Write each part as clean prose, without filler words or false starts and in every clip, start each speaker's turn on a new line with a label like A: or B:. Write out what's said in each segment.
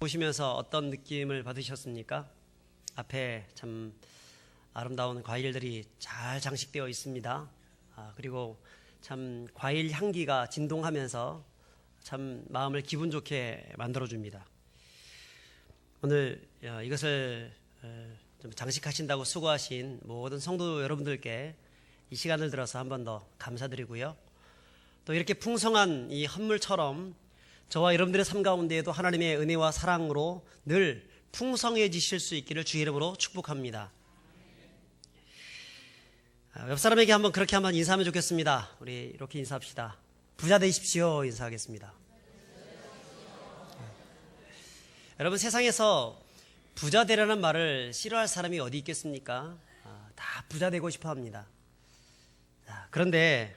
A: 보시면서 어떤 느낌을 받으셨습니까? 앞에 참 아름다운 과일들이 잘 장식되어 있습니다. 그리고 참 과일 향기가 진동하면서 참 마음을 기분 좋게 만들어줍니다. 오늘 이것을 좀 장식하신다고 수고하신 모든 성도 여러분들께 이 시간을 들어서 한 번 더 감사드리고요. 또 이렇게 풍성한 이 헌물처럼 저와 여러분들의 삶 가운데에도 하나님의 은혜와 사랑으로 늘 풍성해지실 수 있기를 주의 이름으로 축복합니다. 옆 사람에게 그렇게 한번 인사하면 좋겠습니다. 우리 이렇게 인사합시다. 부자 되십시오. 인사하겠습니다. 여러분, 세상에서 부자 되라는 말을 싫어할 사람이 어디 있겠습니까? 다 부자 되고 싶어 합니다. 그런데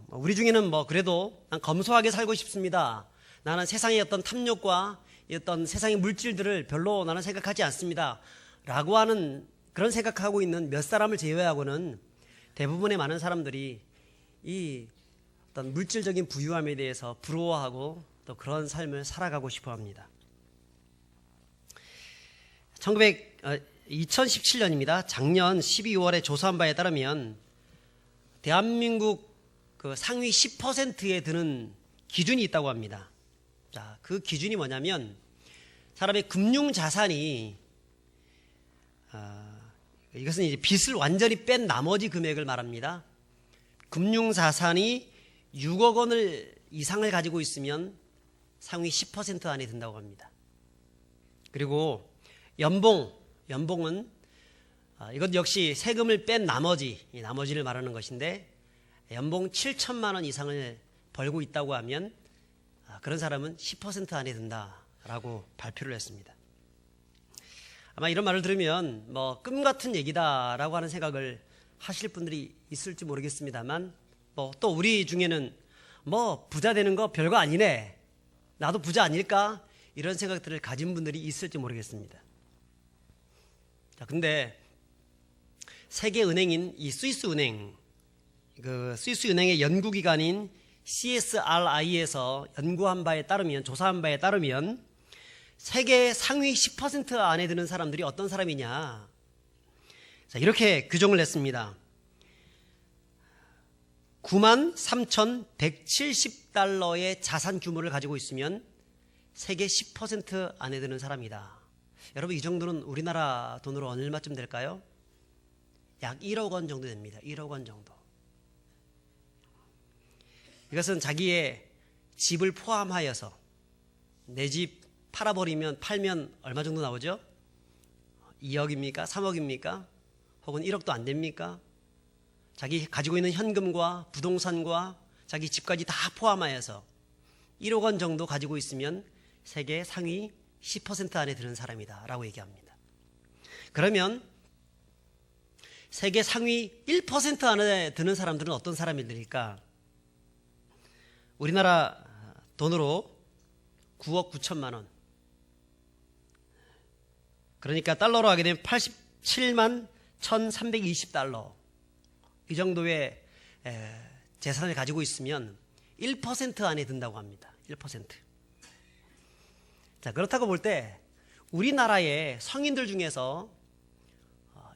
A: 우리 중에는 그래도 난 검소하게 살고 싶습니다. 나는 세상의 어떤 탐욕과 어떤 세상의 물질들을 별로 나는 생각하지 않습니다. 라고 하는 그런 생각하고 있는 몇 사람을 제외하고는 대부분의 많은 사람들이 이 어떤 물질적인 부유함에 대해서 부러워하고 또 그런 삶을 살아가고 싶어 합니다. 2017년입니다. 작년 12월에 조사한 바에 따르면 대한민국 그 상위 10%에 드는 기준이 있다고 합니다. 자, 그 기준이 뭐냐면 사람의 금융 자산이 이것은 이제 빚을 완전히 뺀 나머지 금액을 말합니다. 금융 자산이 6억 원을 이상을 가지고 있으면 상위 10% 안에 든다고 합니다. 그리고 연봉은 이것 역시 세금을 뺀 나머지를 말하는 것인데 연봉 7천만 원 이상을 벌고 있다고 하면 그런 사람은 10% 안에 든다라고 발표를 했습니다. 아마 이런 말을 들으면 꿈 같은 얘기다라고 하는 생각을 하실 분들이 있을지 모르겠습니다만 또 우리 중에는 부자 되는 거 별거 아니네, 나도 부자 아닐까, 이런 생각들을 가진 분들이 있을지 모르겠습니다. 자, 근데 세계은행인 이 스위스은행의 연구기관인 CSRI에서 조사한 바에 따르면 세계 상위 10% 안에 드는 사람들이 어떤 사람이냐. 자, 이렇게 규정을 냈습니다. 93,170달러의 자산 규모를 가지고 있으면 세계 10% 안에 드는 사람이다. 여러분, 이 정도는 우리나라 돈으로 얼마쯤 될까요? 약 1억 원 정도 됩니다. 1억 원 정도. 이것은 자기의 집을 포함하여서 내 집 팔면 얼마 정도 나오죠? 2억입니까? 3억입니까? 혹은 1억도 안 됩니까? 자기 가지고 있는 현금과 부동산과 자기 집까지 다 포함하여서 1억 원 정도 가지고 있으면 세계 상위 10% 안에 드는 사람이다 라고 얘기합니다. 그러면 세계 상위 1% 안에 드는 사람들은 어떤 사람들일까? 우리나라 돈으로 9억 9천만 원, 그러니까 달러로 하게 되면 87만 1320달러, 이 정도의 재산을 가지고 있으면 1% 안에 든다고 합니다. 1%. 자, 그렇다고 볼 때 우리나라의 성인들 중에서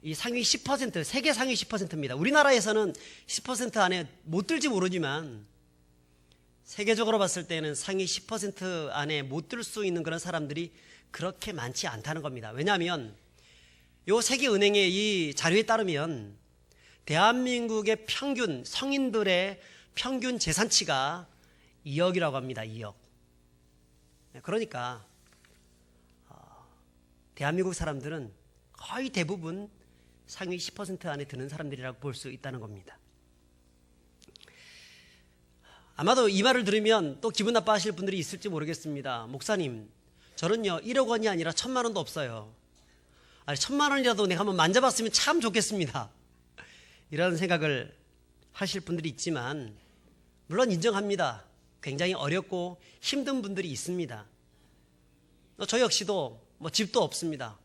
A: 이 상위 10%, 세계 상위 10%입니다. 우리나라에서는 10% 안에 못 들지 모르지만 세계적으로 봤을 때는 상위 10% 안에 못 들 수 있는 그런 사람들이 그렇게 많지 않다는 겁니다. 왜냐하면 이 세계은행의 이 자료에 따르면 대한민국의 성인들의 평균 재산치가 2억이라고 합니다. 2억. 그러니까 대한민국 사람들은 거의 대부분 상위 10% 안에 드는 사람들이라고 볼 수 있다는 겁니다. 아마도 이 말을 들으면 또 기분 나빠하실 분들이 있을지 모르겠습니다. 목사님, 저는요 1억 원이 아니라 1,000만 원도 없어요. 1,000만 원이라도 내가 한번 만져봤으면 참 좋겠습니다. 이런 생각을 하실 분들이 있지만 물론 인정합니다. 굉장히 어렵고 힘든 분들이 있습니다. 저 역시도 집도 없습니다.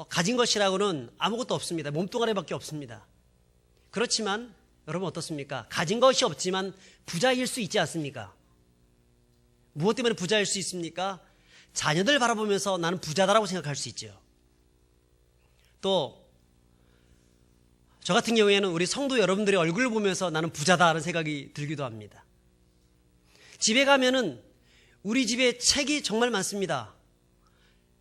A: 가진 것이라고는 아무것도 없습니다. 몸뚱아리밖에 없습니다. 그렇지만 여러분 어떻습니까? 가진 것이 없지만 부자일 수 있지 않습니까? 무엇 때문에 부자일 수 있습니까? 자녀들 바라보면서 나는 부자다라고 생각할 수 있죠. 또 저 같은 경우에는 우리 성도 여러분들의 얼굴을 보면서 나는 부자다라는 생각이 들기도 합니다. 집에 가면은 우리 집에 책이 정말 많습니다.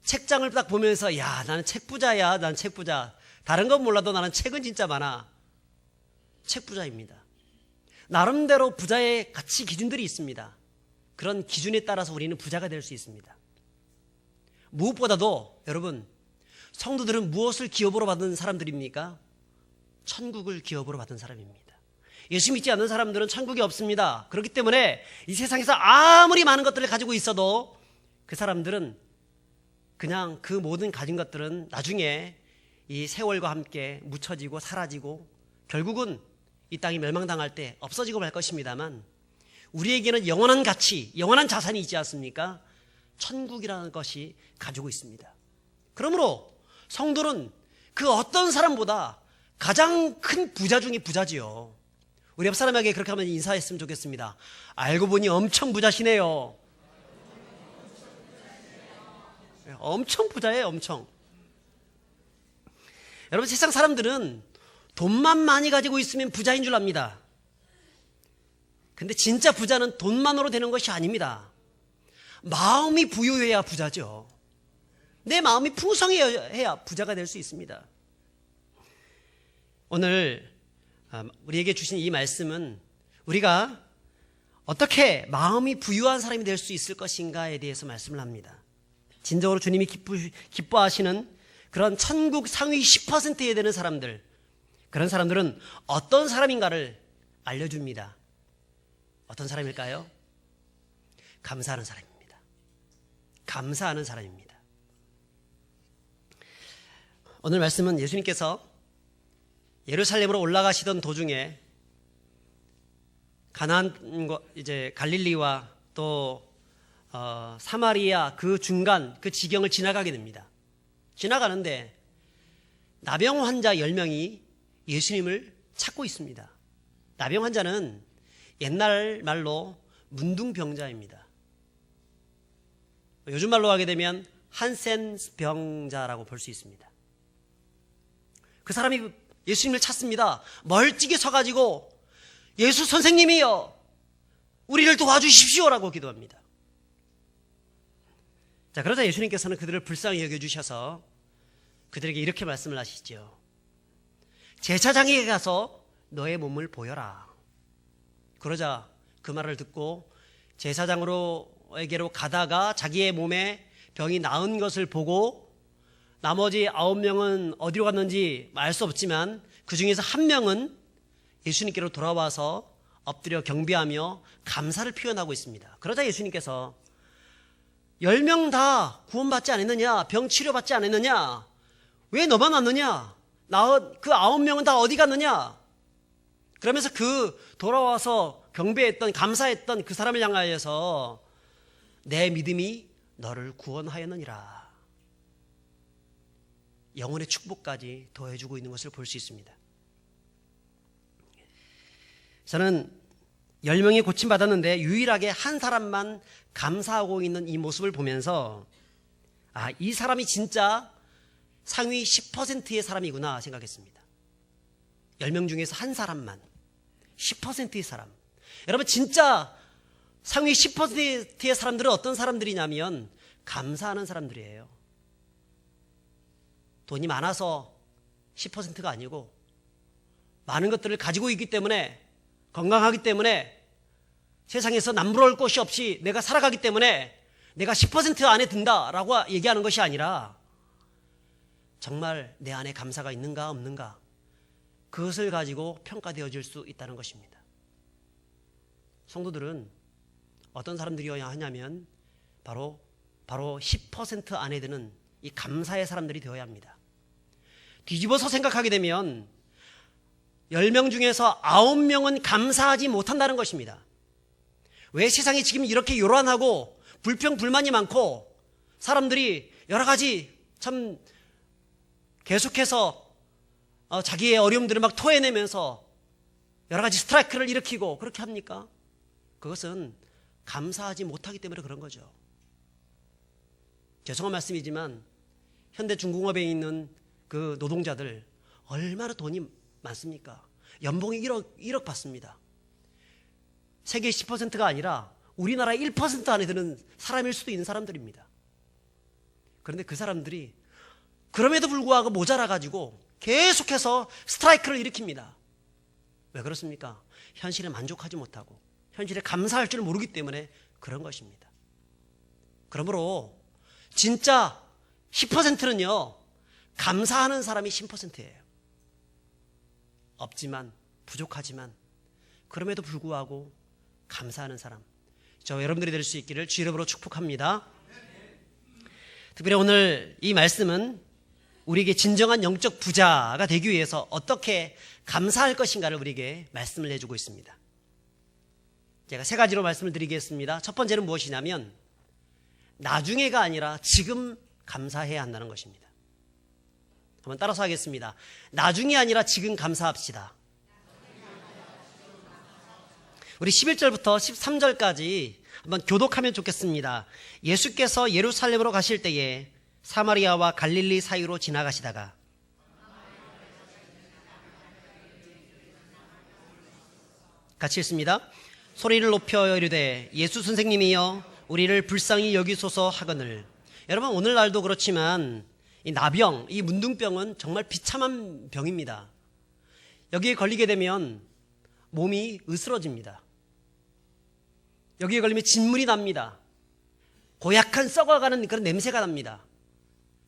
A: 책장을 딱 보면서 야, 나는 책 부자야. 나는 책 부자. 다른 건 몰라도 나는 책은 진짜 많아. 책 부자입니다. 나름대로 부자의 가치 기준들이 있습니다. 그런 기준에 따라서 우리는 부자가 될 수 있습니다. 무엇보다도 여러분, 성도들은 무엇을 기업으로 받은 사람들입니까? 천국을 기업으로 받은 사람입니다. 예수 믿지 않는 사람들은 천국이 없습니다. 그렇기 때문에 이 세상에서 아무리 많은 것들을 가지고 있어도 그 사람들은 그냥 그 모든 가진 것들은 나중에 이 세월과 함께 묻혀지고 사라지고 결국은 이 땅이 멸망당할 때 없어지고 말 것입니다만, 우리에게는 영원한 가치, 영원한 자산이 있지 않습니까? 천국이라는 것이 가지고 있습니다. 그러므로 성도는 그 어떤 사람보다 가장 큰 부자 중에 부자지요. 우리 옆 사람에게 그렇게 하면 인사했으면 좋겠습니다. 알고 보니 엄청 부자시네요. 엄청 부자예요, 엄청. 여러분, 세상 사람들은 돈만 많이 가지고 있으면 부자인 줄 압니다. 근데 진짜 부자는 돈만으로 되는 것이 아닙니다. 마음이 부유해야 부자죠. 내 마음이 풍성해야 부자가 될 수 있습니다. 오늘 우리에게 주신 이 말씀은 우리가 어떻게 마음이 부유한 사람이 될 수 있을 것인가에 대해서 말씀을 합니다. 진정으로 주님이 기뻐하시는 그런 천국 상위 10%에 되는 사람들, 그런 사람들은 어떤 사람인가를 알려줍니다. 어떤 사람일까요? 감사하는 사람입니다. 감사하는 사람입니다. 오늘 말씀은 예수님께서 예루살렘으로 올라가시던 도중에 가나안과 이제 갈릴리와 또 사마리아 그 중간 그 지경을 지나가게 됩니다. 지나가는데 나병 환자 10명이 예수님을 찾고 있습니다. 나병 환자는 옛날 말로 문둥병자입니다. 요즘 말로 하게 되면 한센병자라고 볼 수 있습니다. 그 사람이 예수님을 찾습니다. 멀찍이 서가지고 예수 선생님이여 우리를 도와주십시오라고 기도합니다. 자, 그러자 예수님께서는 그들을 불쌍히 여겨주셔서 그들에게 이렇게 말씀을 하시죠. 제사장에게 가서 너의 몸을 보여라. 그러자 그 말을 듣고 제사장으로에게로 가다가 자기의 몸에 병이 나은 것을 보고 나머지 9명은 어디로 갔는지 알 수 없지만 그 중에서 1명은 예수님께로 돌아와서 엎드려 경배하며 감사를 표현하고 있습니다. 그러자 예수님께서 10명 다 구원받지 않았느냐? 병 치료받지 않았느냐? 왜 너만 왔느냐? 그 9명은 다 어디 갔느냐? 그러면서 그 돌아와서 경배했던 감사했던 그 사람을 향하여서 내 믿음이 너를 구원하였느니라. 영혼의 축복까지 더해주고 있는 것을 볼 수 있습니다. 저는 10명이 고침받았는데 유일하게 한 사람만 감사하고 있는 이 모습을 보면서 이 사람이 진짜 상위 10%의 사람이구나 생각했습니다. 10명 중에서 한 사람만 10%의 사람. 여러분, 진짜 상위 10%의 사람들은 어떤 사람들이냐면 감사하는 사람들이에요. 돈이 많아서 10%가 아니고 많은 것들을 가지고 있기 때문에, 건강하기 때문에, 세상에서 남부러울 것이 없이 내가 살아가기 때문에 내가 10% 안에 든다라고 얘기하는 것이 아니라 정말 내 안에 감사가 있는가 없는가, 그것을 가지고 평가되어질 수 있다는 것입니다. 성도들은 어떤 사람들이어야 하냐면 바로 10% 안에 드는 이 감사의 사람들이 되어야 합니다. 뒤집어서 생각하게 되면 10명 중에서 9명은 감사하지 못한다는 것입니다. 왜 세상이 지금 이렇게 요란하고 불평 불만이 많고 사람들이 여러 가지 참 계속해서 자기의 어려움들을 막 토해내면서 여러 가지 스트라이크를 일으키고 그렇게 합니까? 그것은 감사하지 못하기 때문에 그런 거죠. 죄송한 말씀이지만 현대중공업에 있는 그 노동자들 얼마나 돈이 많습니까? 연봉이 1억 받습니다. 세계 10%가 아니라 우리나라 1% 안에 드는 사람일 수도 있는 사람들입니다. 그런데 그 사람들이 그럼에도 불구하고 모자라가지고 계속해서 스트라이크를 일으킵니다. 왜 그렇습니까? 현실에 만족하지 못하고 현실에 감사할 줄 모르기 때문에 그런 것입니다. 그러므로 진짜 10%는요 감사하는 사람이 10%예요. 없지만 부족하지만 그럼에도 불구하고 감사하는 사람, 저 여러분들이 될 수 있기를 주 이름으로 축복합니다. 특별히 오늘 이 말씀은 우리에게 진정한 영적 부자가 되기 위해서 어떻게 감사할 것인가를 우리에게 말씀을 해주고 있습니다. 제가 세 가지로 말씀을 드리겠습니다. 첫 번째는 무엇이냐면 나중에가 아니라 지금 감사해야 한다는 것입니다. 한번 따라서 하겠습니다. 나중이 아니라 지금 감사합시다. 우리 11절부터 13절까지 한번 교독하면 좋겠습니다. 예수께서 예루살렘으로 가실 때에 사마리아와 갈릴리 사이로 지나가시다가 같이 읽습니다. 소리를 높여 이르되 예수 선생님이여 우리를 불쌍히 여기소서 하거늘. 여러분 오늘날도 그렇지만 이 나병, 이 문둥병은 정말 비참한 병입니다. 여기에 걸리게 되면 몸이 으스러집니다. 여기에 걸리면 진물이 납니다. 고약한 썩어가는 그런 냄새가 납니다.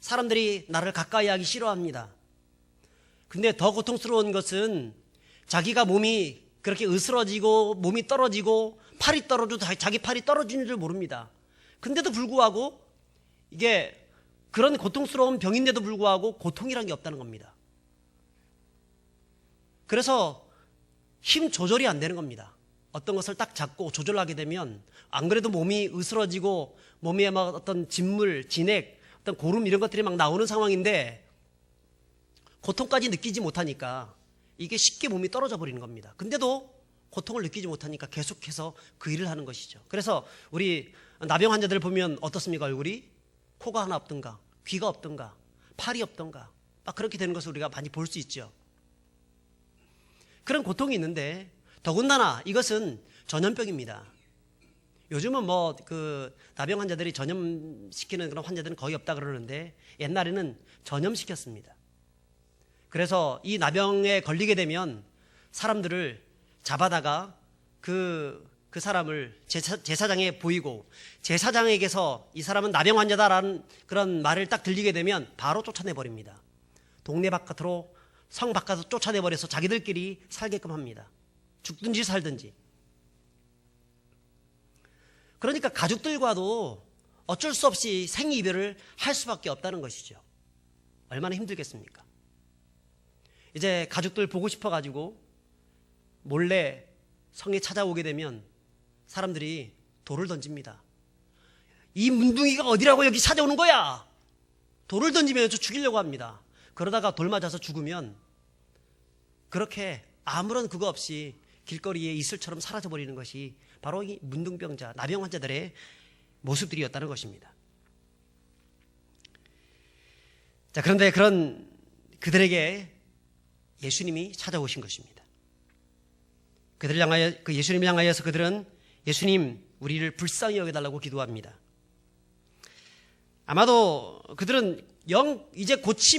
A: 사람들이 나를 가까이 하기 싫어합니다. 근데 더 고통스러운 것은 자기가 몸이 그렇게 으스러지고 몸이 떨어지고 팔이 떨어져도 자기 팔이 떨어지는 줄 모릅니다. 근데도 불구하고 이게 그런 고통스러운 병인데도 불구하고 고통이란 게 없다는 겁니다. 그래서 힘 조절이 안 되는 겁니다. 어떤 것을 딱 잡고 조절하게 되면 안 그래도 몸이 으스러지고 몸에 막 어떤 진물, 진액, 어떤 고름 이런 것들이 막 나오는 상황인데 고통까지 느끼지 못하니까 이게 쉽게 몸이 떨어져 버리는 겁니다. 근데도 고통을 느끼지 못하니까 계속해서 그 일을 하는 것이죠. 그래서 우리 나병 환자들 보면 어떻습니까? 얼굴이? 코가 하나 없던가, 귀가 없던가, 팔이 없던가 막 그렇게 되는 것을 우리가 많이 볼 수 있죠. 그런 고통이 있는데 더군다나 이것은 전염병입니다. 요즘은 뭐 그 나병 환자들이 전염시키는 그런 환자들은 거의 없다 그러는데 옛날에는 전염시켰습니다. 그래서 이 나병에 걸리게 되면 사람들을 잡아다가 그 사람을 제사장에 보이고 제사장에게서 이 사람은 나병 환자다라는 그런 말을 딱 들리게 되면 바로 쫓아내버립니다. 동네 바깥으로 성 바깥으로 쫓아내버려서 자기들끼리 살게끔 합니다. 죽든지 살든지. 그러니까 가족들과도 어쩔 수 없이 생이별을 할 수밖에 없다는 것이죠. 얼마나 힘들겠습니까? 이제 가족들 보고 싶어가지고 몰래 성에 찾아오게 되면 사람들이 돌을 던집니다. 이 문둥이가 어디라고 여기 찾아오는 거야? 돌을 던지면서 죽이려고 합니다. 그러다가 돌 맞아서 죽으면 그렇게 아무런 그거 없이 길거리에 이슬처럼 사라져버리는 것이 바로 이 문둥병자, 나병 환자들의 모습들이었다는 것입니다. 자, 그런데 그런 그들에게 예수님이 찾아오신 것입니다. 그들을 향하여, 그 예수님을 향하여서 그들은 예수님, 우리를 불쌍히 여겨달라고 기도합니다. 아마도 그들은 이제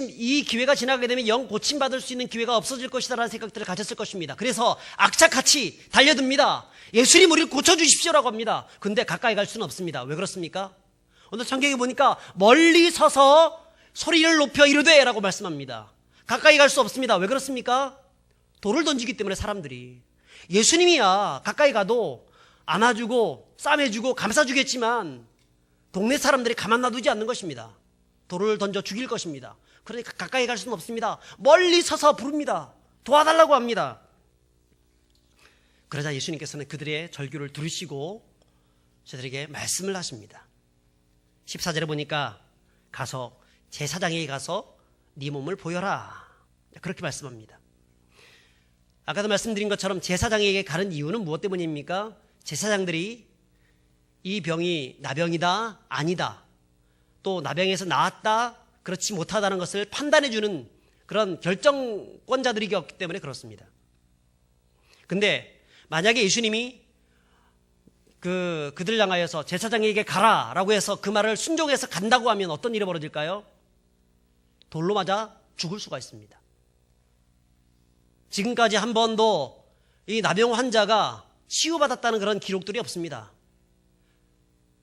A: 이 기회가 지나게 되면 영 고침받을 수 있는 기회가 없어질 것이다라는 생각들을 가졌을 것입니다. 그래서 악착같이 달려듭니다. 예수님 우리를 고쳐주십시오라고 합니다. 근데 가까이 갈 수는 없습니다. 왜 그렇습니까? 오늘 성경에 보니까 멀리 서서 소리를 높여 이르되 라고 말씀합니다. 가까이 갈 수 없습니다. 왜 그렇습니까? 돌을 던지기 때문에 사람들이. 예수님이야 가까이 가도 안아주고 싸매주고 감싸주겠지만 동네 사람들이 가만 놔두지 않는 것입니다. 돌을 던져 죽일 것입니다. 그러니까 가까이 갈 수는 없습니다. 멀리 서서 부릅니다. 도와달라고 합니다. 그러자 예수님께서는 그들의 절규를 들으시고 저들에게 말씀을 하십니다. 14절에 보니까 가서 제사장에게 가서 네 몸을 보여라. 그렇게 말씀합니다. 아까도 말씀드린 것처럼 제사장에게 가는 이유는 무엇 때문입니까? 제사장들이 이 병이 나병이다 아니다 또 나병에서 나았다, 그렇지 못하다는 것을 판단해주는 그런 결정권자들이었기 때문에 그렇습니다. 근데 만약에 예수님이 그들 향하여서 제사장에게 가라라고 해서 그 말을 순종해서 간다고 하면 어떤 일이 벌어질까요? 돌로 맞아 죽을 수가 있습니다. 지금까지 한 번도 이 나병 환자가 치유받았다는 그런 기록들이 없습니다.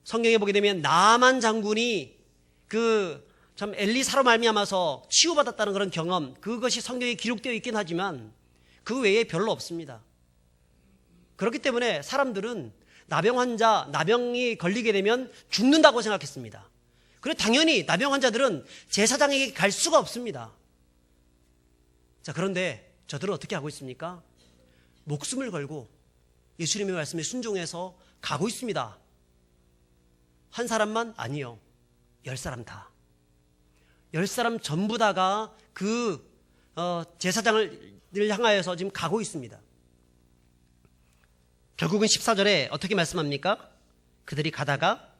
A: 성경에 보게 되면 나만 장군이 참 엘리사로 말미암아서 치유받았다는 그런 경험, 그것이 성경에 기록되어 있긴 하지만 그 외에 별로 없습니다. 그렇기 때문에 사람들은 나병 환자, 나병이 걸리게 되면 죽는다고 생각했습니다. 그리고 당연히 나병 환자들은 제사장에게 갈 수가 없습니다. 자, 그런데 저들은 어떻게 하고 있습니까? 목숨을 걸고 예수님의 말씀에 순종해서 가고 있습니다. 한 사람만? 아니요. 10사람 다. 10사람 전부 다가 제사장을 향하여서 지금 가고 있습니다. 결국은 14절에 어떻게 말씀합니까? 그들이 가다가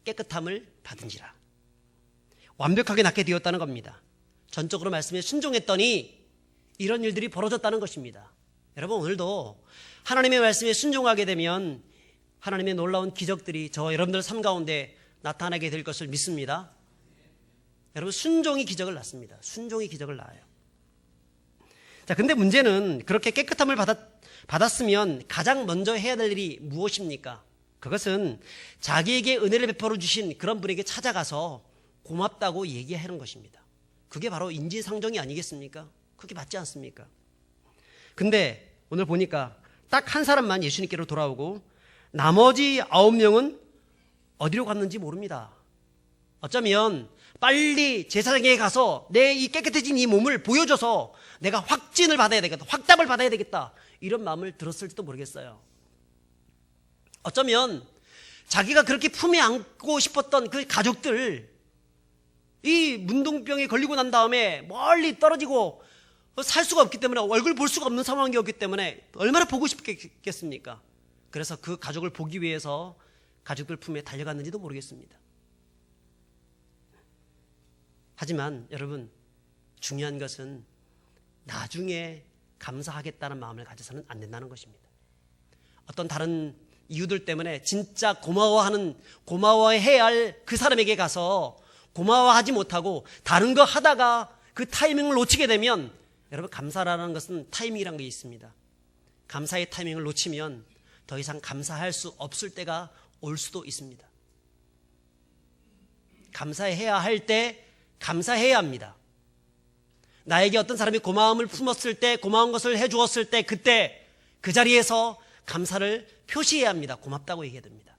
A: 깨끗함을 받은지라. 완벽하게 낫게 되었다는 겁니다. 전적으로 말씀에 순종했더니 이런 일들이 벌어졌다는 것입니다. 여러분, 오늘도 하나님의 말씀에 순종하게 되면 하나님의 놀라운 기적들이 저와 여러분들 삶 가운데 나타나게 될 것을 믿습니다. 여러분, 순종이 기적을 낳습니다. 순종이 기적을 낳아요. 자, 근데 문제는 그렇게 깨끗함을 받았으면 가장 먼저 해야 될 일이 무엇입니까? 그것은 자기에게 은혜를 베풀어 주신 그런 분에게 찾아가서 고맙다고 얘기하는 것입니다. 그게 바로 인지상정이 아니겠습니까? 그게 맞지 않습니까? 근데 오늘 보니까 딱 한 사람만 예수님께로 돌아오고 나머지 9명은 어디로 갔는지 모릅니다. 어쩌면 빨리 제사장에게 가서 내 이 깨끗해진 이 몸을 보여줘서 내가 확진을 받아야 되겠다, 확답을 받아야 되겠다, 이런 마음을 들었을지도 모르겠어요. 어쩌면 자기가 그렇게 품에 안고 싶었던 그 가족들, 이 문둥병에 걸리고 난 다음에 멀리 떨어지고 살 수가 없기 때문에, 얼굴 볼 수가 없는 상황이었기 때문에 얼마나 보고 싶겠습니까? 그래서 그 가족을 보기 위해서 가족들 품에 달려갔는지도 모르겠습니다. 하지만 여러분, 중요한 것은 나중에 감사하겠다는 마음을 가져서는 안 된다는 것입니다. 어떤 다른 이유들 때문에 진짜 고마워해야 할 그 사람에게 가서 고마워하지 못하고 다른 거 하다가 그 타이밍을 놓치게 되면, 여러분, 감사라는 것은 타이밍이라는 게 있습니다. 감사의 타이밍을 놓치면 더 이상 감사할 수 없을 때가 올 수도 있습니다. 감사해야 할 때 감사해야 합니다. 나에게 어떤 사람이 고마움을 품었을 때, 고마운 것을 해주었을 때, 그때 그 자리에서 감사를 표시해야 합니다. 고맙다고 얘기해야 됩니다.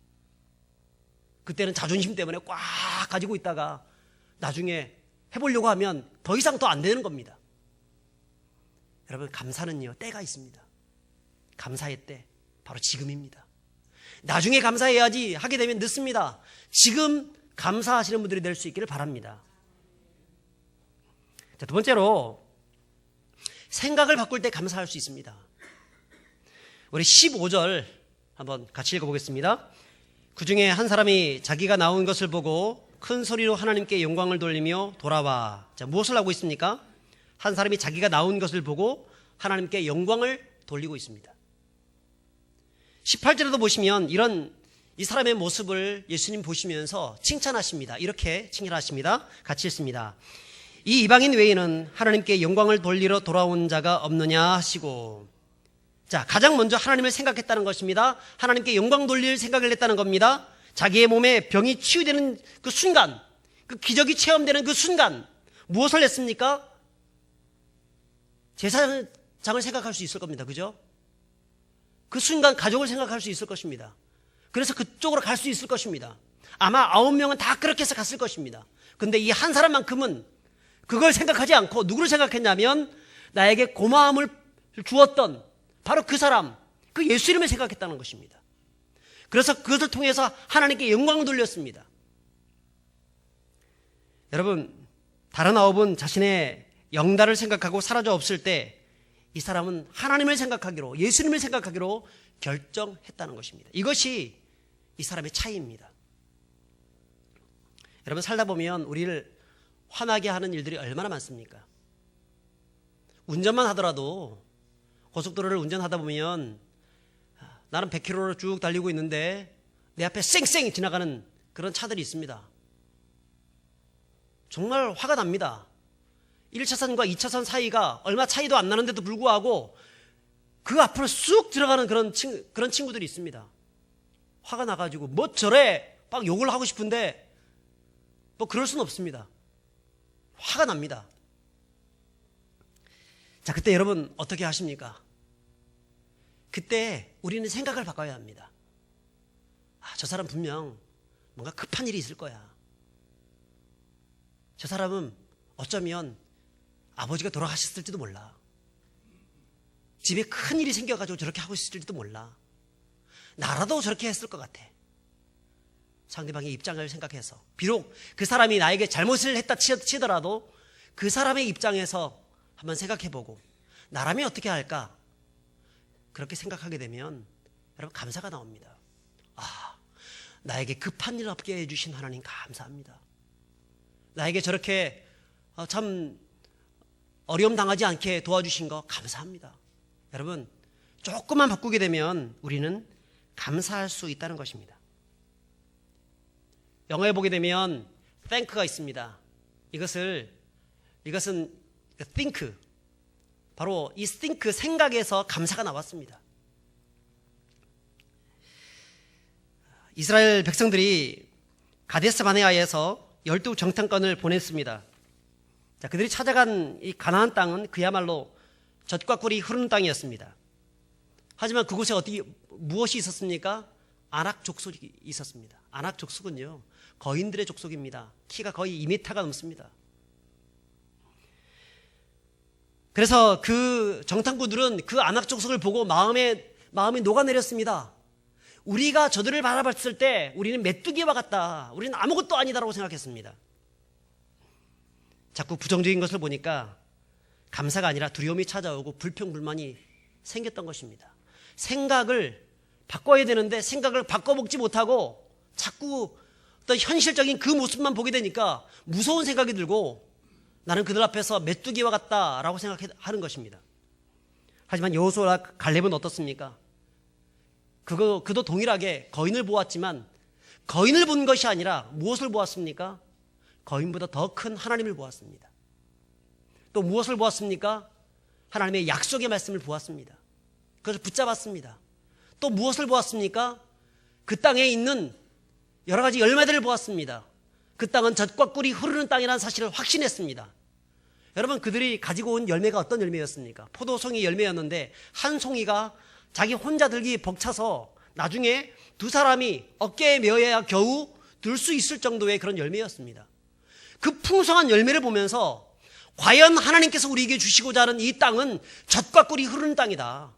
A: 그때는 자존심 때문에 꽉 가지고 있다가 나중에 해보려고 하면 더 이상 더 안 되는 겁니다. 여러분, 감사는요, 때가 있습니다. 감사의 때, 바로 지금입니다. 나중에 감사해야지 하게 되면 늦습니다. 지금 감사하시는 분들이 될 수 있기를 바랍니다. 자, 두 번째로, 생각을 바꿀 때 감사할 수 있습니다. 우리 15절 한번 같이 읽어보겠습니다. 그 중에 한 사람이 자기가 나온 것을 보고 큰 소리로 하나님께 영광을 돌리며 돌아와. 자, 무엇을 하고 있습니까? 한 사람이 자기가 나온 것을 보고 하나님께 영광을 돌리고 있습니다. 18절에도 보시면 이 사람의 모습을 예수님 보시면서 칭찬하십니다. 이렇게 칭찬하십니다. 같이 읽습니다. 이 이방인 외에는 하나님께 영광을 돌리러 돌아온 자가 없느냐 하시고. 자, 가장 먼저 하나님을 생각했다는 것입니다. 하나님께 영광 돌릴 생각을 했다는 겁니다. 자기의 몸에 병이 치유되는 그 순간, 그 기적이 체험되는 그 순간, 무엇을 했습니까? 제사장을 생각할 수 있을 겁니다. 그죠? 그 순간 가족을 생각할 수 있을 것입니다. 그래서 그쪽으로 갈 수 있을 것입니다. 아마 9명은 다 그렇게 해서 갔을 것입니다. 근데 이 한 사람만큼은 그걸 생각하지 않고 누구를 생각했냐면 나에게 고마움을 주었던 바로 그 사람, 그 예수 이름을 생각했다는 것입니다. 그래서 그것을 통해서 하나님께 영광을 돌렸습니다. 여러분, 다른 9은 자신의 영달을 생각하고 사라져 없을 때 이 사람은 하나님을 생각하기로, 예수님을 생각하기로 결정했다는 것입니다. 이것이 이 사람의 차이입니다. 여러분 살다 보면 우리를 화나게 하는 일들이 얼마나 많습니까? 운전만 하더라도 고속도로를 운전하다 보면 나는 100km로 쭉 달리고 있는데 내 앞에 쌩쌩 지나가는 그런 차들이 있습니다. 정말 화가 납니다. 1차선과 2차선 사이가 얼마 차이도 안 나는데도 불구하고 그 앞으로 쑥 들어가는 그런 친구들이 있습니다. 화가 나가지고 뭐 저래 막 욕을 하고 싶은데 뭐 그럴 수는 없습니다. 화가 납니다. 자, 그때 여러분 어떻게 하십니까? 그때 우리는 생각을 바꿔야 합니다. 저 사람 분명 뭔가 급한 일이 있을 거야. 저 사람은 어쩌면 아버지가 돌아가셨을지도 몰라. 집에 큰 일이 생겨가지고 저렇게 하고 있을지도 몰라. 나라도 저렇게 했을 것 같아. 상대방의 입장을 생각해서 비록 그 사람이 나에게 잘못을 했다 치더라도 그 사람의 입장에서 한번 생각해보고 나라면 어떻게 할까? 그렇게 생각하게 되면 여러분 감사가 나옵니다. 나에게 급한 일 없게 해주신 하나님 감사합니다. 나에게 저렇게 참 어려움 당하지 않게 도와주신 거 감사합니다. 여러분 조금만 바꾸게 되면 우리는 감사할 수 있다는 것입니다. 영어에 보게 되면 thank가 있습니다. 이것은 think, 바로 이 think 생각에서 감사가 나왔습니다. 이스라엘 백성들이 가데스 바네아에서 12정탐꾼을 보냈습니다. 자, 그들이 찾아간 이 가나안 땅은 그야말로 젖과 꿀이 흐르는 땅이었습니다. 하지만 그곳에 무엇이 있었습니까? 아낙 족속이 있었습니다. 아낙 족속은요, 거인들의 족속입니다. 키가 거의 2m가 넘습니다. 그래서 그 정탐꾼들은 그 아낙 족속을 보고 마음이 녹아내렸습니다. 우리가 저들을 바라봤을 때 우리는 메뚜기와 같다. 우리는 아무것도 아니다라고 생각했습니다. 자꾸 부정적인 것을 보니까 감사가 아니라 두려움이 찾아오고 불평불만이 생겼던 것입니다. 생각을 바꿔야 되는데 생각을 바꿔먹지 못하고 자꾸 어떤 현실적인 그 모습만 보게 되니까 무서운 생각이 들고 나는 그들 앞에서 메뚜기와 같다라고 생각하는 것입니다. 하지만 여호수아와 갈렙은 어떻습니까? 그도 동일하게 거인을 보았지만 거인을 본 것이 아니라 무엇을 보았습니까? 거인보다 더 큰 하나님을 보았습니다. 또 무엇을 보았습니까? 하나님의 약속의 말씀을 보았습니다. 그것을 붙잡았습니다. 또 무엇을 보았습니까? 그 땅에 있는 여러 가지 열매들을 보았습니다. 그 땅은 젖과 꿀이 흐르는 땅이라는 사실을 확신했습니다. 여러분, 그들이 가지고 온 열매가 어떤 열매였습니까? 포도송이 열매였는데 한 송이가 자기 혼자 들기 벅차서 나중에 두 사람이 어깨에 메어야 겨우 들 수 있을 정도의 그런 열매였습니다. 그 풍성한 열매를 보면서 과연 하나님께서 우리에게 주시고자 하는 이 땅은 젖과 꿀이 흐르는 땅이다.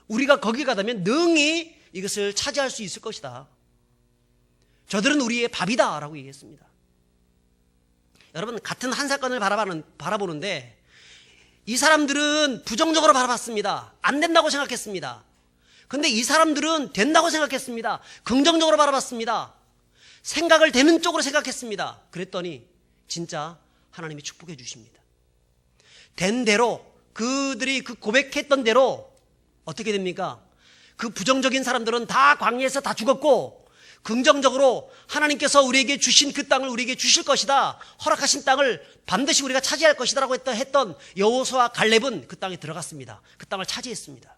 A: 우리가 거기 가다면 능히 이것을 차지할 수 있을 것이다. 저들은 우리의 밥이다 라고 얘기했습니다. 여러분, 같은 한 사건을 바라보는데 이 사람들은 부정적으로 바라봤습니다. 안 된다고 생각했습니다. 근데 이 사람들은 된다고 생각했습니다. 긍정적으로 바라봤습니다. 생각을 되는 쪽으로 생각했습니다. 그랬더니 진짜 하나님이 축복해 주십니다. 된 대로, 그들이 그 고백했던 대로 어떻게 됩니까? 그 부정적인 사람들은 다 광야에서 다 죽었고, 긍정적으로 하나님께서 우리에게 주신 그 땅을 우리에게 주실 것이다, 허락하신 땅을 반드시 우리가 차지할 것이다 라고 했던 여호수아와 갈렙은 그 땅에 들어갔습니다. 그 땅을 차지했습니다.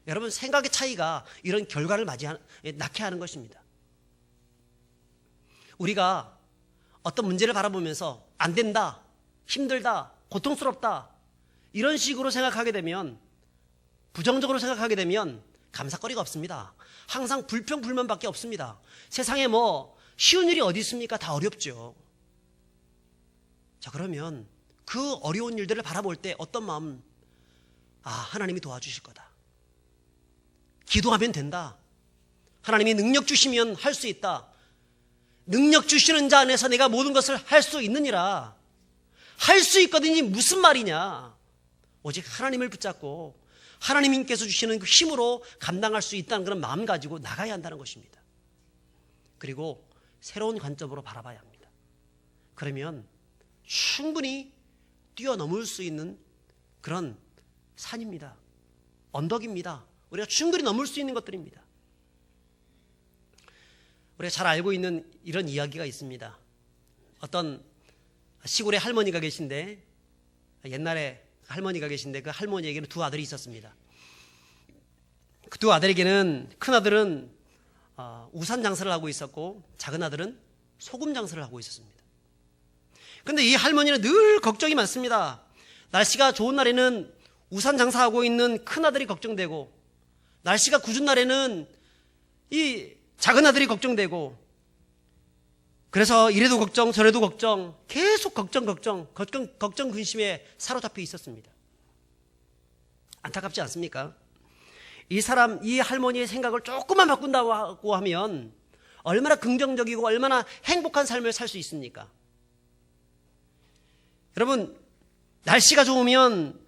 A: 여러분, 생각의 차이가 이런 결과를 낳게 하는 것입니다. 우리가 어떤 문제를 바라보면서 안 된다, 힘들다, 고통스럽다 이런 식으로 생각하게 되면, 부정적으로 생각하게 되면 감사거리가 없습니다. 항상 불평불만밖에 없습니다. 세상에 뭐 쉬운 일이 어디 있습니까? 다 어렵죠. 자, 그러면 그 어려운 일들을 바라볼 때 어떤 마음? 하나님이 도와주실 거다. 기도하면 된다. 하나님이 능력 주시면 할 수 있다. 능력 주시는 자 안에서 내가 모든 것을 할 수 있느니라. 할 수 있거든요. 무슨 말이냐? 오직 하나님을 붙잡고 하나님께서 주시는 그 힘으로 감당할 수 있다는 그런 마음 가지고 나가야 한다는 것입니다. 그리고 새로운 관점으로 바라봐야 합니다. 그러면 충분히 뛰어넘을 수 있는 그런 산입니다. 언덕입니다. 우리가 충분히 넘을 수 있는 것들입니다. 우리가 잘 알고 있는 이런 이야기가 있습니다. 어떤 시골에 할머니가 계신데, 옛날에 할머니가 계신데 그 할머니에게는 두 아들이 있었습니다. 그 두 아들에게는 큰 아들은 우산 장사를 하고 있었고 작은 아들은 소금 장사를 하고 있었습니다. 그런데 이 할머니는 늘 걱정이 많습니다. 날씨가 좋은 날에는 우산 장사하고 있는 큰 아들이 걱정되고, 날씨가 궂은 날에는 이 작은 아들이 걱정되고, 그래서 이래도 걱정 저래도 걱정, 계속 걱정 근심에 사로잡혀 있었습니다. 안타깝지 않습니까? 이 할머니의 생각을 조금만 바꾼다고 하면 얼마나 긍정적이고 얼마나 행복한 삶을 살 수 있습니까? 여러분, 날씨가 좋으면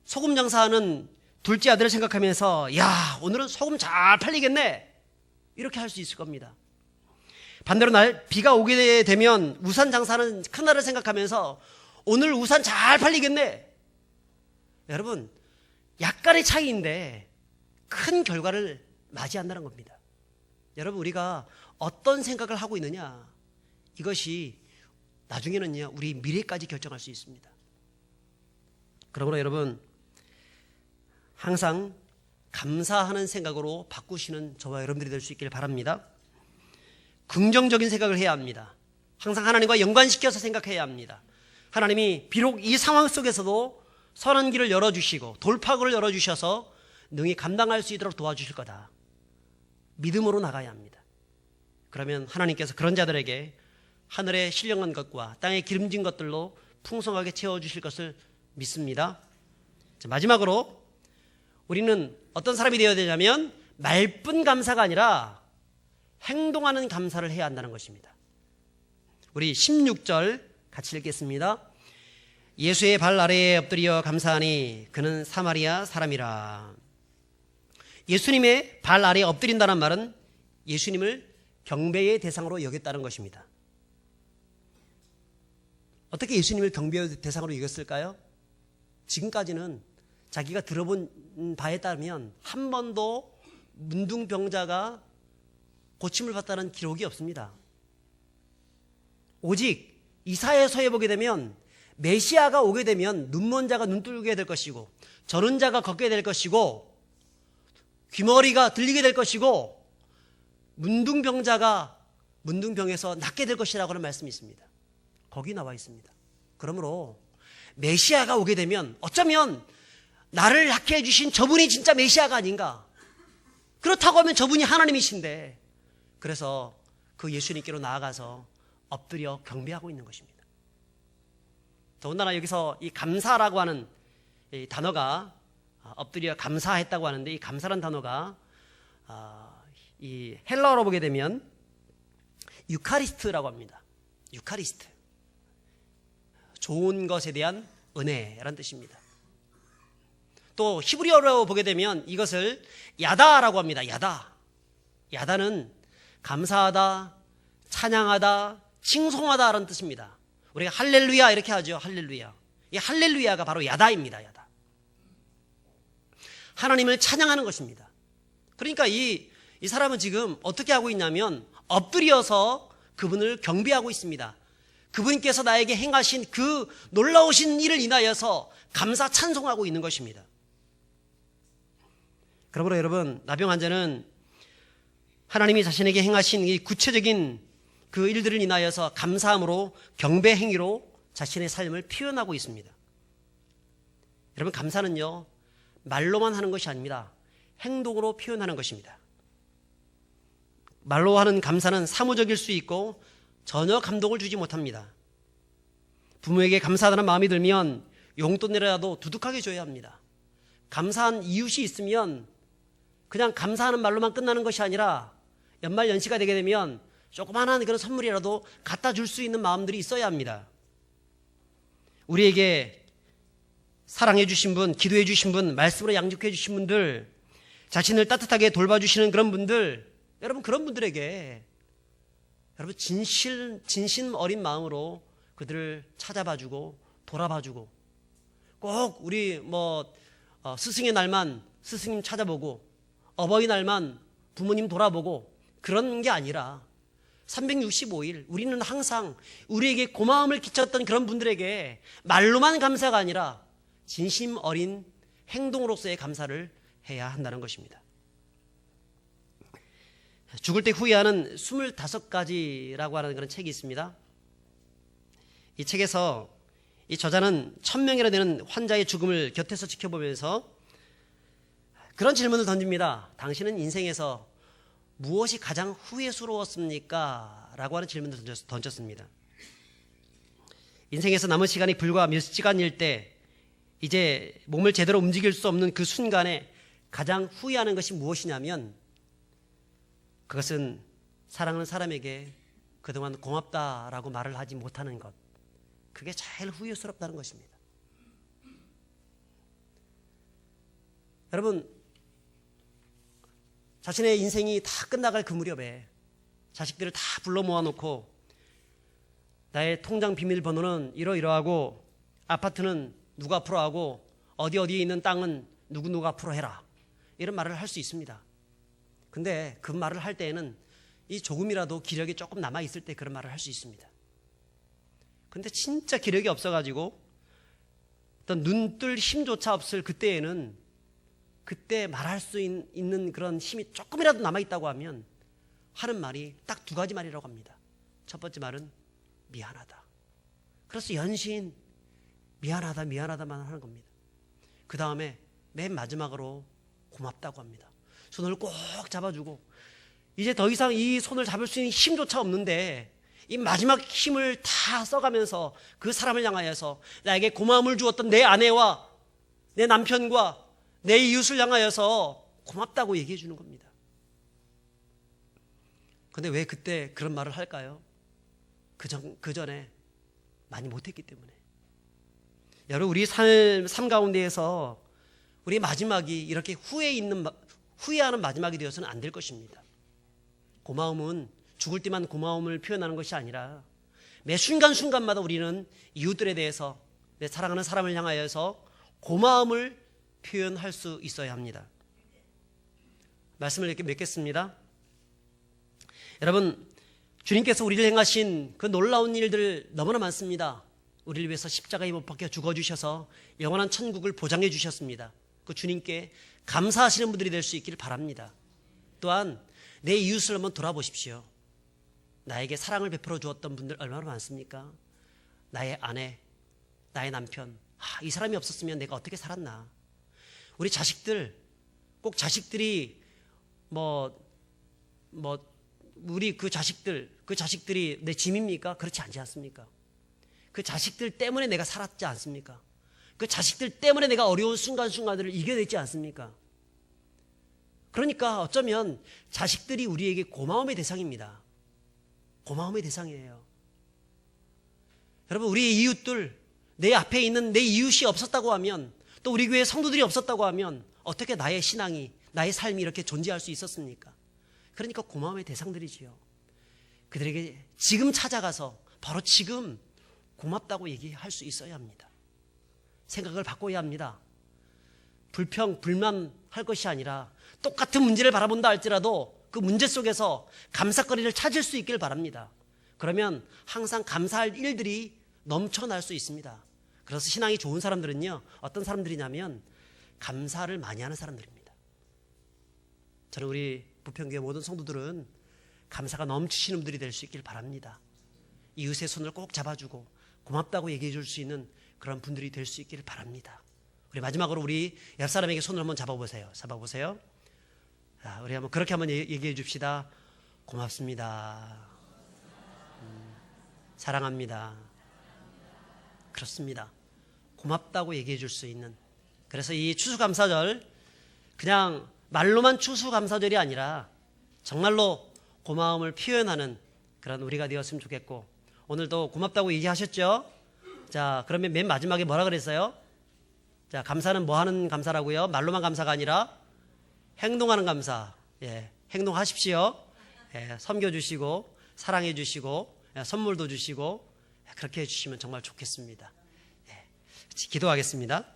A: 소금 장사하는 둘째 아들을 생각하면서, 야, 오늘은 소금 잘 팔리겠네, 이렇게 할 수 있을 겁니다. 반대로 비가 오게 되면 우산 장사하는 큰아들을 생각하면서, 오늘 우산 잘 팔리겠네. 여러분, 약간의 차이인데 큰 결과를 맞이한다는 겁니다. 여러분, 우리가 어떤 생각을 하고 있느냐, 이것이 나중에는요 우리 미래까지 결정할 수 있습니다. 그러므로 여러분, 항상 감사하는 생각으로 바꾸시는 저와 여러분들이 될 수 있기를 바랍니다. 긍정적인 생각을 해야 합니다. 항상 하나님과 연관시켜서 생각해야 합니다. 하나님이 비록 이 상황 속에서도 선한 길을 열어주시고 돌파구를 열어주셔서 능히 감당할 수 있도록 도와주실 거다, 믿음으로 나가야 합니다. 그러면 하나님께서 그런 자들에게 하늘의 신령한 것과 땅의 기름진 것들로 풍성하게 채워주실 것을 믿습니다. 자, 마지막으로 우리는 어떤 사람이 되어야 되냐면, 말뿐 감사가 아니라 행동하는 감사를 해야 한다는 것입니다. 우리 16절 같이 읽겠습니다. 예수의 발 아래에 엎드려 감사하니 그는 사마리아 사람이라. 예수님의 발 아래에 엎드린다는 말은 예수님을 경배의 대상으로 여겼다는 것입니다. 어떻게 예수님을 경배의 대상으로 여겼을까요? 지금까지는 자기가 들어본 바에 따르면 한 번도 문둥병자가 고침을 받다는 기록이 없습니다. 오직 이사야서에 보게 되면 메시아가 오게 되면 눈먼 자가 눈 뜨게 될 것이고, 저른 자가 걷게 될 것이고, 귀머리가 들리게 될 것이고, 문둥병자가 문둥병에서 낫게 될 것이라고 하는 말씀이 있습니다. 거기 나와 있습니다. 그러므로 메시아가 오게 되면 어쩌면 나를 낫게 해주신 저분이 진짜 메시아가 아닌가, 그렇다고 하면 저분이 하나님이신데, 그래서 그 예수님께로 나아가서 엎드려 경배하고 있는 것입니다. 더군다나 여기서 이 감사라고 하는 이 단어가, 엎드려 감사했다고 하는데, 이 감사라는 단어가 이 헬라어로 보게 되면 유카리스트라고 합니다. 유카리스트, 좋은 것에 대한 은혜라는 뜻입니다. 또 히브리어로 보게 되면 이것을 야다라고 합니다. 야다는 감사하다, 찬양하다, 칭송하다라는 뜻입니다. 우리가 할렐루야 이렇게 하죠. 할렐루야. 이 할렐루야가 바로 야다입니다. 야다. 하나님을 찬양하는 것입니다. 그러니까 이 사람은 지금 어떻게 하고 있냐면 엎드려서 그분을 경배하고 있습니다. 그분께서 나에게 행하신 그 놀라우신 일을 인하여서 감사 찬송하고 있는 것입니다. 그러므로 여러분, 나병 환자는 하나님이 자신에게 행하신 이 구체적인 그 일들을 인하여서 감사함으로, 경배 행위로 자신의 삶을 표현하고 있습니다. 여러분, 감사는요 말로만 하는 것이 아닙니다. 행동으로 표현하는 것입니다. 말로 하는 감사는 사무적일 수 있고 전혀 감동을 주지 못합니다. 부모에게 감사하다는 마음이 들면 용돈이라도 두둑하게 줘야 합니다. 감사한 이웃이 있으면 그냥 감사하는 말로만 끝나는 것이 아니라 연말 연시가 되게 되면 조그마한 그런 선물이라도 갖다 줄 수 있는 마음들이 있어야 합니다. 우리에게 사랑해 주신 분, 기도해 주신 분, 말씀으로 양육해 주신 분들, 자신을 따뜻하게 돌봐주시는 그런 분들, 여러분, 그런 분들에게 여러분 진심 어린 마음으로 그들을 찾아봐주고 돌아봐주고 꼭 우리 스승의 날만 스승님 찾아보고 어버이날만 부모님 돌아보고 그런 게 아니라 365일 우리는 항상 우리에게 고마움을 끼쳤던 그런 분들에게 말로만 감사가 아니라 진심 어린 행동으로서의 감사를 해야 한다는 것입니다. 죽을 때 후회하는 25가지라고 하는 그런 책이 있습니다. 이 책에서 이 저자는 1000명이나 되는 환자의 죽음을 곁에서 지켜보면서 그런 질문을 던집니다. 당신은 인생에서 무엇이 가장 후회스러웠습니까? 라고 하는 질문을 던졌습니다. 인생에서 남은 시간이 불과 몇 시간일 때 이제 몸을 제대로 움직일 수 없는 그 순간에 가장 후회하는 것이 무엇이냐면 그것은 사랑하는 사람에게 그동안 고맙다라고 말을 하지 못하는 것, 그게 제일 후회스럽다는 것입니다. 여러분, 자신의 인생이 다 끝나갈 그 무렵에 자식들을 다 불러 모아놓고 나의 통장 비밀번호는 이러이러하고 아파트는 누가 앞으로 하고 어디에 있는 땅은 누구 앞으로 해라, 이런 말을 할 수 있습니다. 근데 그 말을 할 때에는 이 조금이라도 기력이 조금 남아있을 때 그런 말을 할 수 있습니다. 근데 진짜 기력이 없어가지고 어떤 눈뜰 힘조차 없을 그때에는 그때 말할 수 있는 그런 힘이 조금이라도 남아있다고 하면 하는 말이 딱 2가지 말이라고 합니다. 첫 번째 말은 미안하다. 그래서 연신 미안하다만 하는 겁니다. 그 다음에 맨 마지막으로 고맙다고 합니다. 손을 꼭 잡아주고 이제 더 이상 이 손을 잡을 수 있는 힘조차 없는데 이 마지막 힘을 다 써가면서 그 사람을 향하여서 나에게 고마움을 주었던 내 아내와 내 남편과 내 이웃을 향하여서 고맙다고 얘기해 주는 겁니다. 근데 왜 그때 그런 말을 할까요? 그 전에 많이 못했기 때문에. 여러분, 우리 삶 가운데에서 우리 마지막이 이렇게 후회하는 마지막이 되어서는 안 될 것입니다. 고마움은 죽을 때만 고마움을 표현하는 것이 아니라 매 순간순간마다 우리는 이웃들에 대해서 내 사랑하는 사람을 향하여서 고마움을 표현할 수 있어야 합니다. 말씀을 이렇게 맺겠습니다. 여러분, 주님께서 우리를 행하신 그 놀라운 일들 너무나 많습니다. 우리를 위해서 십자가에 못 박혀 죽어주셔서 영원한 천국을 보장해 주셨습니다. 그 주님께 감사하시는 분들이 될 수 있기를 바랍니다. 또한 내 이웃을 한번 돌아보십시오. 나에게 사랑을 베풀어 주었던 분들 얼마나 많습니까? 나의 아내, 나의 남편, 이 사람이 없었으면 내가 어떻게 살았나. 우리 자식들, 꼭 자식들이 우리 그 자식들이 내 짐입니까? 그렇지 않지 않습니까? 그 자식들 때문에 내가 살았지 않습니까? 그 자식들 때문에 내가 어려운 순간순간들을 이겨냈지 않습니까? 그러니까 어쩌면 자식들이 우리에게 고마움의 대상입니다. 고마움의 대상이에요. 여러분, 우리의 이웃들, 내 앞에 있는 내 이웃이 없었다고 하면, 또 우리 교회 성도들이 없었다고 하면 어떻게 나의 신앙이, 나의 삶이 이렇게 존재할 수 있었습니까? 그러니까 고마움의 대상들이지요. 그들에게 지금 찾아가서 바로 지금 고맙다고 얘기할 수 있어야 합니다. 생각을 바꿔야 합니다. 불만할 것이 아니라 똑같은 문제를 바라본다 할지라도 그 문제 속에서 감사거리를 찾을 수 있길 바랍니다. 그러면 항상 감사할 일들이 넘쳐날 수 있습니다. 그래서 신앙이 좋은 사람들은요, 어떤 사람들이냐면 감사를 많이 하는 사람들입니다. 저는 우리 부평교회 모든 성도들은 감사가 넘치시는 분들이 될 수 있길 바랍니다. 이웃의 손을 꼭 잡아주고 고맙다고 얘기해 줄 수 있는 그런 분들이 될 수 있기를 바랍니다. 우리 마지막으로 우리 옆 사람에게 손을 한번 잡아보세요. 우리 한번 그렇게 한번 얘기해 줍시다. 고맙습니다. 사랑합니다. 그렇습니다. 고맙다고 얘기해 줄 수 있는. 그래서 이 추수감사절, 그냥 말로만 추수감사절이 아니라 정말로 고마움을 표현하는 그런 우리가 되었으면 좋겠고, 오늘도 고맙다고 얘기하셨죠? 자, 그러면 맨 마지막에 뭐라 그랬어요? 자, 감사는 뭐 하는 감사라고요? 말로만 감사가 아니라 행동하는 감사. 예, 행동하십시오. 예, 섬겨주시고 사랑해 주시고 선물도 주시고 그렇게 해주시면 정말 좋겠습니다. 기도하겠습니다.